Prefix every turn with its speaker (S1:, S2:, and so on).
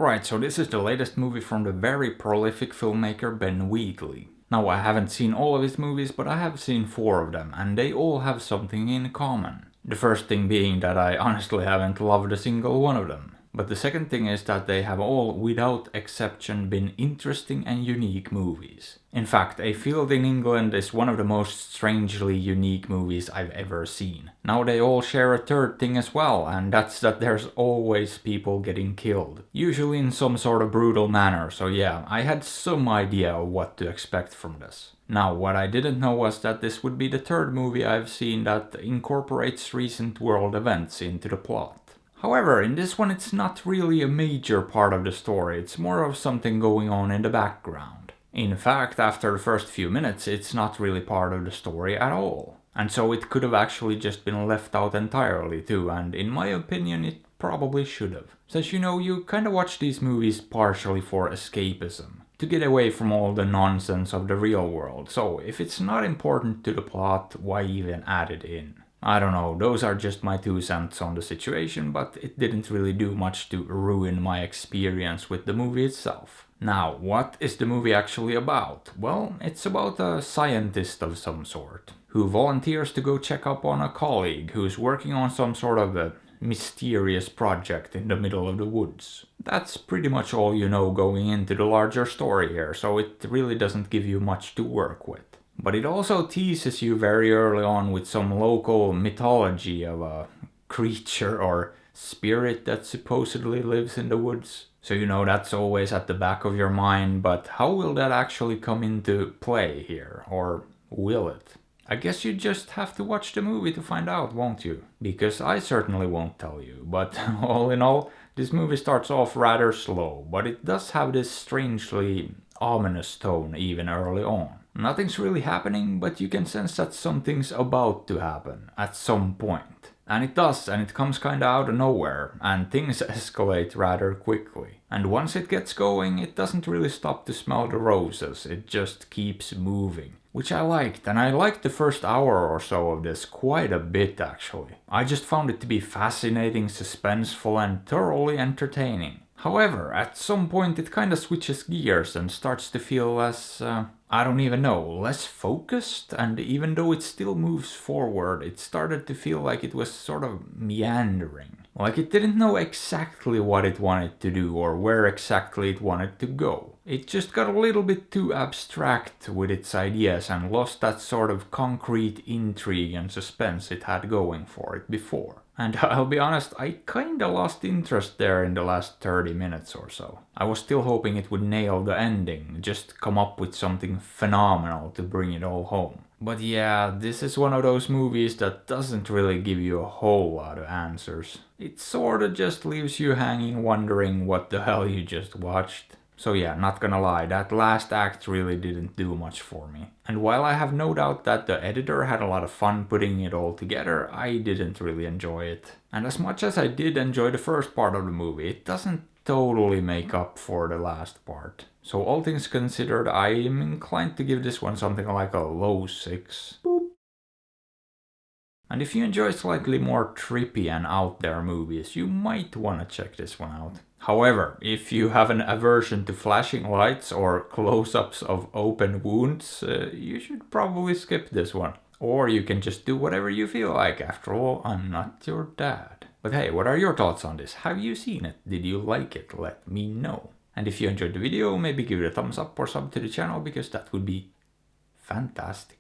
S1: Alright, so this is the latest movie from the very prolific filmmaker Ben Wheatley. Now, I haven't seen all of his movies, but I have seen 4 of them, and they all have something in common. The first thing being that I honestly haven't loved a single one of them. But the second thing is that they have all, without exception, been interesting and unique movies. In fact, A Field in England is one of the most strangely unique movies I've ever seen. Now they all share a third thing as well, and that's that there's always people getting killed. Usually in some sort of brutal manner, so yeah, I had some idea of what to expect from this. Now, what I didn't know was that this would be the third movie I've seen that incorporates recent world events into the plot. However, in this one it's not really a major part of the story, it's more of something going on in the background. In fact, after the first few minutes, it's not really part of the story at all. And so it could have actually just been left out entirely too, and in my opinion it probably should have. Since you kinda watch these movies partially for escapism, to get away from all the nonsense of the real world, so if it's not important to the plot, why even add it in? I don't know, those are just my 2 cents on the situation, but it didn't really do much to ruin my experience with the movie itself. Now, what is the movie actually about? Well, it's about a scientist of some sort, who volunteers to go check up on a colleague who's working on some sort of a mysterious project in the middle of the woods. That's pretty much all you know going into the larger story here, so it really doesn't give you much to work with. But it also teases you very early on with some local mythology of a creature or spirit that supposedly lives in the woods. So that's always at the back of your mind, but how will that actually come into play here? Or will it? I guess you just have to watch the movie to find out, won't you? Because I certainly won't tell you, but all in all, this movie starts off rather slow, but it does have this strangely ominous tone even early on. Nothing's really happening, but you can sense that something's about to happen at some point. And it does, and it comes kinda out of nowhere, and things escalate rather quickly. And once it gets going, it doesn't really stop to smell the roses, it just keeps moving. Which I liked, and I liked the first hour or so of this quite a bit actually. I just found it to be fascinating, suspenseful, and thoroughly entertaining. However, at some point it kinda switches gears and starts to feel less, I don't even know, less focused, and even though it still moves forward, it started to feel like it was sort of meandering. Like it didn't know exactly what it wanted to do or where exactly it wanted to go. It just got a little bit too abstract with its ideas and lost that sort of concrete intrigue and suspense it had going for it before. And I'll be honest, I kinda lost interest there in the last 30 minutes or so. I was still hoping it would nail the ending, just come up with something phenomenal to bring it all home. But yeah, this is one of those movies that doesn't really give you a whole lot of answers. It sorta just leaves you hanging wondering what the hell you just watched. So yeah, not gonna lie, that last act really didn't do much for me. And while I have no doubt that the editor had a lot of fun putting it all together, I didn't really enjoy it. And as much as I did enjoy the first part of the movie, it doesn't totally make up for the last part. So all things considered, I am inclined to give this one something like a low 6. Boop. And if you enjoy slightly more trippy and out there movies, you might wanna check this one out. However, if you have an aversion to flashing lights or close-ups of open wounds, you should probably skip this one. Or you can just do whatever you feel like, after all, I'm not your dad. But hey, what are your thoughts on this? Have you seen it? Did you like it? Let me know. And if you enjoyed the video, maybe give it a thumbs up or sub to the channel, because that would be fantastic.